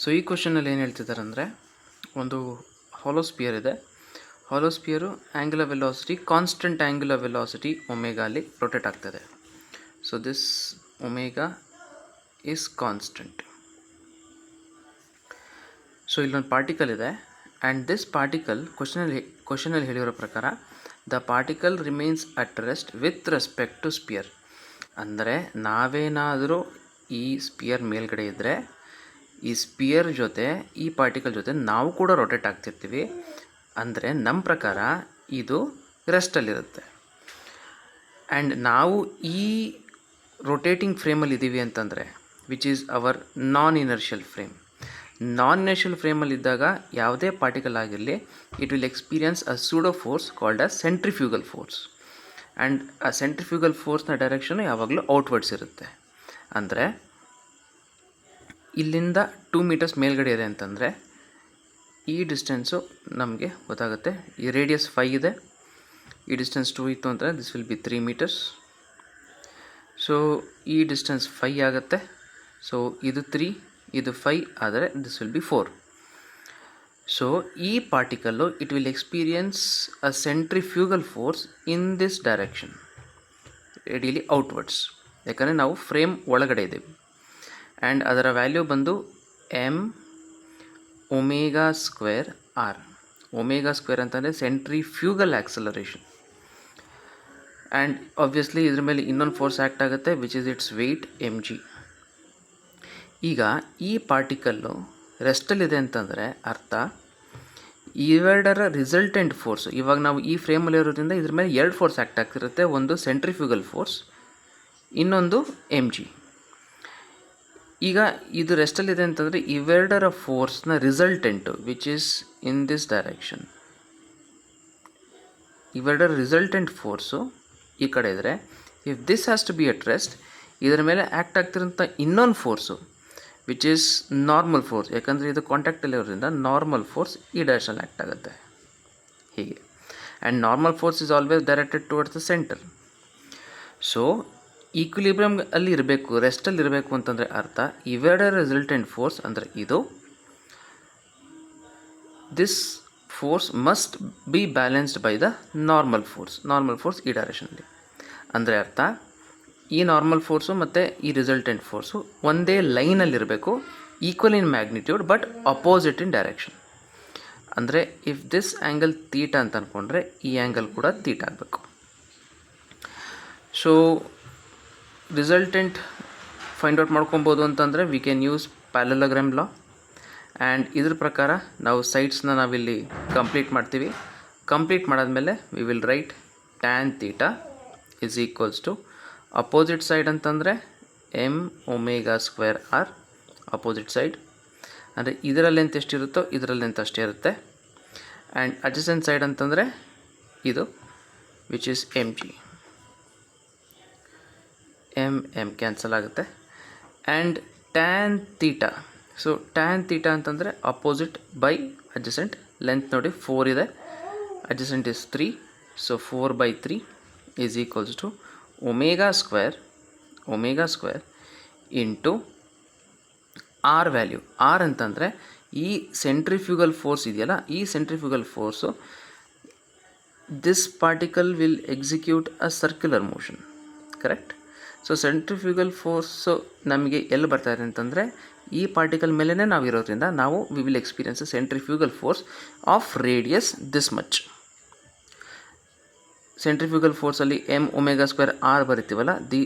So ಈ ಕ್ವಶನಲ್ಲಿ ಏನು ಹೇಳ್ತಿದ್ದಾರೆ ಅಂದರೆ, ಒಂದು ಹಾಲೋಸ್ಪಿಯರ್ ಇದೆ. Hollow sphere angular velocity, constant angular velocity omega ಅಲ್ಲಿ ರೊಟೇಟ್ ಆಗ್ತದೆ. So this omega is constant. So ಇಲ್ಲೊಂದು ಪಾರ್ಟಿಕಲ್ ಇದೆ ಆ್ಯಂಡ್ ದಿಸ್ ಪಾರ್ಟಿಕಲ್ ಕ್ವಶನಲ್ಲಿ ಹೇಳಿರೋ ಪ್ರಕಾರ the particle remains at rest with respect to sphere. ಅಂದರೆ ನಾವೇನಾದರೂ ಈ ಸ್ಪಿಯರ್ ಮೇಲ್ಗಡೆ ಇದ್ದರೆ ಈ ಸ್ಪಿಯರ್ ಜೊತೆ ಈ ಪಾರ್ಟಿಕಲ್ ಜೊತೆ ನಾವು ಕೂಡ ರೊಟೇಟ್ ಆಗ್ತಿರ್ತೀವಿ. ಅಂದರೆ ನಮ್ಮ ಪ್ರಕಾರ ಇದು ರೆಸ್ಟಲ್ಲಿರುತ್ತೆ. ಆ್ಯಂಡ್ ನಾವು ಈ ರೊಟೇಟಿಂಗ್ ಫ್ರೇಮಲ್ಲಿ ಇದ್ದೀವಿ ಅಂತಂದರೆ which is our non inertial frame. Non inertial ಫ್ರೇಮಲ್ಲಿದ್ದಾಗ ಯಾವುದೇ ಪಾರ್ಟಿಕಲ್ ಆಗಿರಲಿ, it will experience a pseudo force called a centrifugal force. And ಆ ಸೆಂಟ್ರಿಫ್ಯೂಗಲ್ ಫೋರ್ಸ್ನ ಡೈರೆಕ್ಷನು ಯಾವಾಗಲೂ ಔಟ್ವರ್ಡ್ಸ್ ಇರುತ್ತೆ. ಅಂದರೆ ಇಲ್ಲಿಂದ 2 ಮೀಟರ್ಸ್ ಮೇಲ್ಗಡೆ ಇದೆ ಅಂತಂದರೆ ಈ ಡಿಸ್ಟೆನ್ಸು ನಮಗೆ ಗೊತ್ತಾಗುತ್ತೆ. ಈ ರೇಡಿಯಸ್ 5 ಇದೆ, ಈ ಡಿಸ್ಟೆನ್ಸ್ 2 ಇತ್ತು ಅಂದರೆ this will be 3 metres. So ಈ ಡಿಸ್ಟೆನ್ಸ್ 5 ಆಗುತ್ತೆ. ಸೊ ಇದು 3, ಇದು 5 ಆದರೆ ದಿಸ್ ವಿಲ್ ಬಿ 4. ಸೊ ಈ particle it will experience a centrifugal force in this direction, radially outwards. ಯಾಕಂದರೆ ನಾವು ಫ್ರೇಮ್ ಒಳಗಡೆ ಇದ್ದೀವಿ. ಆ್ಯಂಡ್ ಅದರ ವ್ಯಾಲ್ಯೂ ಬಂದು m omega square r. Omega square ಅಂತಂದರೆ ಸೆಂಟ್ರಿಫ್ಯೂಗಲ್ ಆಕ್ಸಲರೇಷನ್. ಆ್ಯಂಡ್ ಆಬ್ವಿಯಸ್ಲಿ ಇದ್ರ ಮೇಲೆ ಇನ್ನೊಂದು ಫೋರ್ಸ್ ಆ್ಯಕ್ಟ್ ಆಗುತ್ತೆ which is its weight m G. ಈಗ ಈ ಪಾರ್ಟಿಕಲ್ಲು ರೆಸ್ಟಲ್ಲಿದೆ ಅಂತಂದರೆ ಅರ್ಥ ಇವೆರಡರ ರಿಸಲ್ಟೆಂಟ್ ಫೋರ್ಸು, ಇವಾಗ ನಾವು ಈ ಫ್ರೇಮಲ್ಲಿ ಇರೋದ್ರಿಂದ ಇದ್ರ ಮೇಲೆ 2 ಫೋರ್ಸ್ ಆ್ಯಕ್ಟ್ ಆಗ್ತಿರುತ್ತೆ. ಒಂದು ಸೆಂಟ್ರಿಫ್ಯೂಗಲ್ ಫೋರ್ಸ್, ಇನ್ನೊಂದು ಎಮ್ ಜಿ. ಈಗ ಇದು ರೆಸ್ಟಲ್ಲಿದೆ ಅಂತಂದರೆ ಇವೆರಡರ ಫೋರ್ಸ್ನ resultant which is in this direction, ಇವೆರಡರ ರಿಸಲ್ಟೆಂಟ್ ಫೋರ್ಸು ಈ ಕಡೆ ಇದ್ದರೆ if this has to be at rest, ಇದರ ಮೇಲೆ ಆ್ಯಕ್ಟ್ ಆಗ್ತಿರೋಂಥ ಇನ್ನೊಂದು force which is normal force. ಯಾಕಂದರೆ ಇದು ಕಾಂಟ್ಯಾಕ್ಟಲ್ಲಿ ಇರೋದ್ರಿಂದ ನಾರ್ಮಲ್ ಫೋರ್ಸ್ ಈ ಡೈರೆಕ್ಷನಲ್ಲಿ ಆ್ಯಕ್ಟ್ ಆಗುತ್ತೆ ಹೀಗೆ. And normal force is always directed towards the centre. So equilibrium ಅಲ್ಲಿ ಇರಬೇಕು, ರೆಸ್ಟಲ್ಲಿ ಇರಬೇಕು ಅಂತಂದರೆ ಅರ್ಥ ಇವೆರಡರ ರಿಸಲ್ಟೆಂಟ್ ಫೋರ್ಸ್ ಅಂದರೆ ಇದು, this force must be balanced by the normal force. Normal force ಈ ಡೈರೆಕ್ಷನಲ್ಲಿ ಅಂದರೆ ಅರ್ಥ ಈ ನಾರ್ಮಲ್ ಫೋರ್ಸು ಮತ್ತು ಈ ರಿಸಲ್ಟೆಂಟ್ ಫೋರ್ಸು ಒಂದೇ ಲೈನಲ್ಲಿರಬೇಕು, equal in magnitude but opposite in direction. ಅಂದರೆ ಇಫ್ ದಿಸ್ ಆ್ಯಂಗಲ್ ತೀಟಾ ಅಂತ ಅಂದ್ಕೊಂಡ್ರೆ ಈ ಆ್ಯಂಗಲ್ ಕೂಡ ತೀಟಾ ಆಗಬೇಕು. ಸೊ ರಿಸಲ್ಟೆಂಟ್ ಫೈಂಡ್ ಔಟ್ ಮಾಡ್ಕೊಬೋದು ಅಂತಂದರೆ we can use parallelogram law. And ಇದ್ರ ಪ್ರಕಾರ ನಾವು ಸೈಡ್ಸ್ನ ನಾವಿಲ್ಲಿ ಕಂಪ್ಲೀಟ್ ಮಾಡ್ತೀವಿ. ಕಂಪ್ಲೀಟ್ ಮಾಡಾದಮೇಲೆ we will write tan theta is equals to opposite side ಅಂತಂದರೆ M omega square R opposite side. ಅಂದರೆ ಇದರ ಲೆಂತ್ ಎಷ್ಟಿರುತ್ತೋ ಇದರ ಲೆಂತ್ ಅಷ್ಟೇ ಇರುತ್ತೆ. ಆ್ಯಂಡ್ ಅಡ್ಜಸೆಂಟ್ ಸೈಡ್ ಅಂತಂದರೆ ಇದು which is M G. M cancel ಆಗುತ್ತೆ. And tan theta, so tan theta ಅಂತಂದರೆ ಅಪೋಸಿಟ್ ಬೈ ಅಡ್ಜಸೆಂಟ್. ಲೆಂತ್ ನೋಡಿ 4 ಇದೆ, adjacent is 3, so 4/3 is equals to omega square into R value. R ಅಂತಂದರೆ ಈ centrifugal force ಇದೆಯಲ್ಲ, ಈ centrifugal force this particle will execute a circular motion, correct. So centrifugal force ನಮಗೆ ಎಲ್ಲಿ ಬರ್ತಾಯಿದೆ ಅಂತಂದರೆ ಈ ಪಾರ್ಟಿಕಲ್ ಮೇಲೇ ನಾವು ಇರೋದ್ರಿಂದ ನಾವು we will experience a centrifugal force of radius this much. Centrifugal ಫೋರ್ಸಲ್ಲಿ ಎಮ್ ಒಮೆಗಾ ಸ್ಕ್ವೇರ್ ಆರ್ ಬರಿತೀವಲ್ಲ,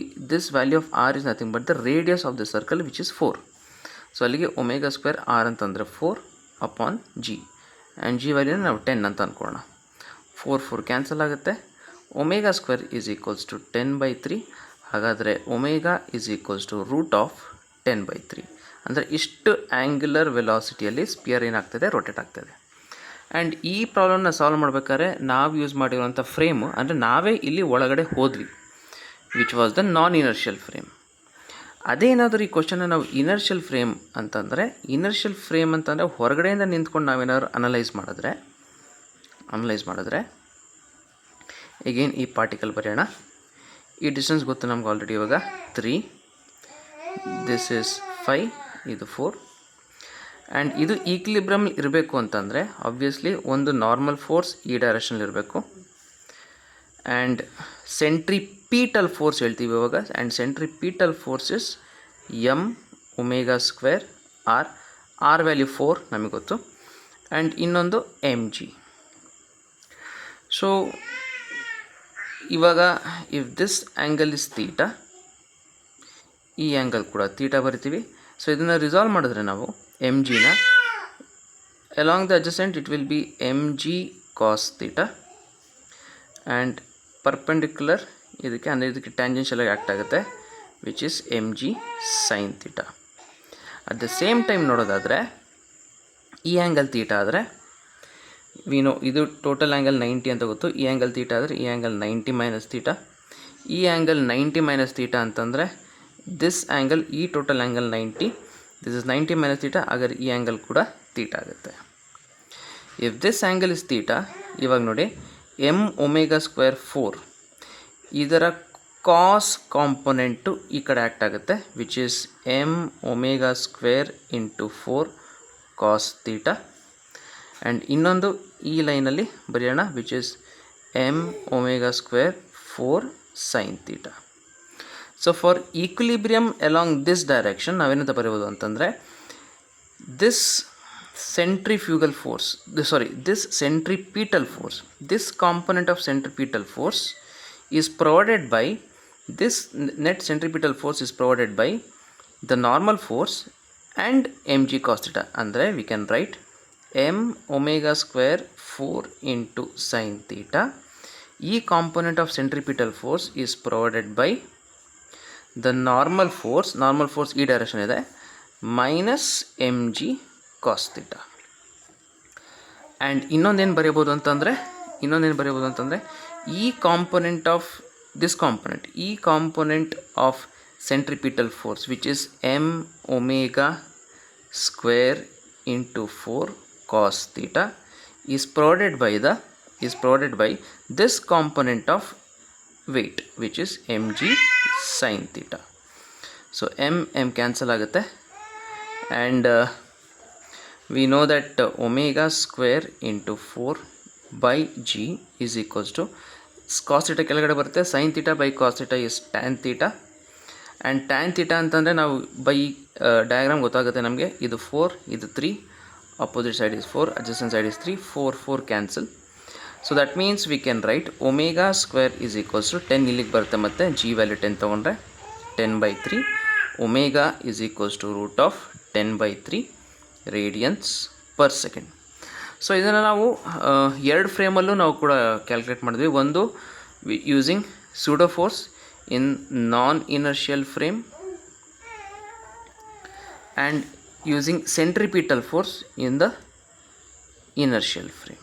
this value of R is nothing but the radius of the circle which is 4. So ಅಲ್ಲಿಗೆ omega square R ಅಂತಂದರೆ 4 upon G. And G ವ್ಯಾಲ್ಯೂನ ನಾವು 10 ಅಂತ ಅಂದ್ಕೊಳ್ಳೋಣ. 4 cancel ಆಗುತ್ತೆ. Omega square is equals to 10/3. ಹಾಗಾದರೆ omega is equals to root of 10/3. ಅಂದರೆ ಇಷ್ಟು ಆ್ಯಂಗ್ಯುಲರ್ ವೆಲಾಸಿಟಿಯಲ್ಲಿ ಸ್ಪಿಯರ್ ಏನಾಗ್ತದೆ, ರೊಟೇಟ್ ಆಗ್ತದೆ. ಆ್ಯಂಡ್ ಈ ಪ್ರಾಬ್ಲಮ್ನ ಸಾಲ್ವ್ ಮಾಡ್ಬೇಕಾದ್ರೆ ನಾವು ಯೂಸ್ ಮಾಡಿರುವಂಥ ಫ್ರೇಮು ಅಂದರೆ ನಾವೇ ಇಲ್ಲಿ ಒಳಗಡೆ ಹೋದ್ವಿ which was the non inertial frame. ಅದೇನಾದರೂ ಈ ಕ್ವಶನ್ನ ನಾವು ಇನರ್ಷಿಯಲ್ ಫ್ರೇಮ್ ಅಂತಂದರೆ, ಇನರ್ಷಿಯಲ್ ಫ್ರೇಮ್ ಅಂತಂದರೆ ಹೊರಗಡೆಯಿಂದ ನಿಂತ್ಕೊಂಡು ನಾವೇನಾದ್ರು ಅನಲೈಸ್ ಮಾಡಿದ್ರೆ ಈಗೇನು ಈ ಪಾರ್ಟಿಕಲ್ ಬರೆಯೋಣ. ಈ ಡಿಸ್ಟೆನ್ಸ್ ಗೊತ್ತು ನಮ್ಗೆ ಆಲ್ರೆಡಿ ಇವಾಗ 3, ದಿಸ್ ಇಸ್ 5, ಇದು 4. ಆ್ಯಂಡ್ ಇದು ಈಕ್ಲಿಬ್ರಮ್ ಇರಬೇಕು ಅಂತಂದರೆ ಆಬ್ವಿಯಸ್ಲಿ ಒಂದು ನಾರ್ಮಲ್ ಫೋರ್ಸ್ ಈ ಡೈರೆಕ್ಷನಲ್ಲಿ ಇರಬೇಕು, ಆ್ಯಂಡ್ ಸೆಂಟ್ರಿಪೀಟಲ್ ಫೋರ್ಸ್ ಹೇಳ್ತೀವಿ ಇವಾಗ, and centripetal force is M omega square R value 4 ನಮಗೆ ಗೊತ್ತು, ಆ್ಯಂಡ್ ಇನ್ನೊಂದು ಎಮ್ ಜಿ. ಸೊ ಇವಾಗ if this angle is theta, ಈ ಆ್ಯಂಗಲ್ ಕೂಡ ತೀಟಾ ಬರಿತೀವಿ. ಸೊ ಇದನ್ನು ರಿಸಾಲ್ವ್ ಮಾಡಿದ್ರೆ ನಾವು ಎಮ್ ಜಿನ along the adjacent it will be M G cos theta, and perpendicular ಇದಕ್ಕೆ ಅಂದರೆ ಇದಕ್ಕೆ ಟ್ಯಾಂಜೆನ್ಷಿಯಲ್ ಆಗಿ ಆ್ಯಕ್ಟ್ ಆಗುತ್ತೆ, which is M G sine theta. At the same time ನೋಡೋದಾದರೆ ಈ ಆ್ಯಂಗಲ್ ತೀಟಾ ಆದರೆ ವಿನೋ ಇದು ಟೋಟಲ್ ಆ್ಯಂಗಲ್ 90 ಅಂತ ಗೊತ್ತು. ಈ ಆ್ಯಂಗಲ್ ತೀಟಾ ಆದರೆ ಈ ಆ್ಯಂಗಲ್ 90 ಮೈನಸ್ ತೀಟಾ, ಈ ಆ್ಯಂಗಲ್ 90 ಮೈನಸ್ ತೀಟಾ ಅಂತಂದರೆ ದಿಸ್ ಆ್ಯಂಗಲ್, ಈ total angle 90, this is 90 minus theta, ಹಾಗಾದ್ರೆ ಈ ಆ್ಯಂಗಲ್ ಕೂಡ ತೀಟಾ ಆಗುತ್ತೆ. If this angle is theta, ಇವಾಗ ನೋಡಿ ಎಮ್ ಒಮೆಗಾ ಸ್ಕ್ವೇರ್ 4 ಇದರ ಕಾಸ್ ಕಾಂಪೊನೆಂಟು ಈ ಕಡೆ ಆ್ಯಕ್ಟ್ ಆಗುತ್ತೆ, which is M omega square into 4 cos theta, and ಇನ್ನೊಂದು ಈ ಲೈನಲ್ಲಿ ಬರೆಯೋಣ, which is M omega square 4 sine theta. So for equilibrium along this direction ನಾವೇನಂತ ಬರೀಬೋದು ಅಂತಂದರೆ this centrifugal force, this centripetal force, this component of centripetal force is provided by this net centripetal force is provided by the normal force and mg cos theta. Andre we can write m omega square 4 into sin theta. E component of centripetal force is provided by the normal force e direction ide minus mg cos theta. And ಇನ್ನೊಂದೇನು ಬರೆಯಬೋದು ಅಂತಂದರೆ ಈ component of this component, ಈ component of centripetal force which is M omega square into 4 cos theta is provided by this component of weight which is mg sin theta. So m cancel ಆಗುತ್ತೆ, and we know that omega square into 4 by g is equals to cos theta ಕೆಳಗಡೆ ಬರುತ್ತೆ, sin theta by cos theta is tan theta, and tan theta ಅಂತಂದರೆ ನಾವು by diagram ಗೊತ್ತಾಗುತ್ತೆ ನಮಗೆ. ಇದು 4, ಇದು 3, opposite side is 4, adjacent side is 3, 4 cancel. So that means we can write omega square is equals to 10 ಇಲ್ಲಿಗೆ ಬರುತ್ತೆ, ಮತ್ತು g value 10 ತೊಗೊಂಡ್ರೆ 10/3 omega is equals to root of 10/3 radians per second. So ಇದನ್ನು ನಾವು ಎರಡು ಫ್ರೇಮಲ್ಲೂ ನಾವು ಕೂಡ ಕ್ಯಾಲ್ಕುಲೇಟ್ ಮಾಡಿದ್ವಿ. ಒಂದು using pseudo force in non inertial frame and using centripetal force in the inertial frame.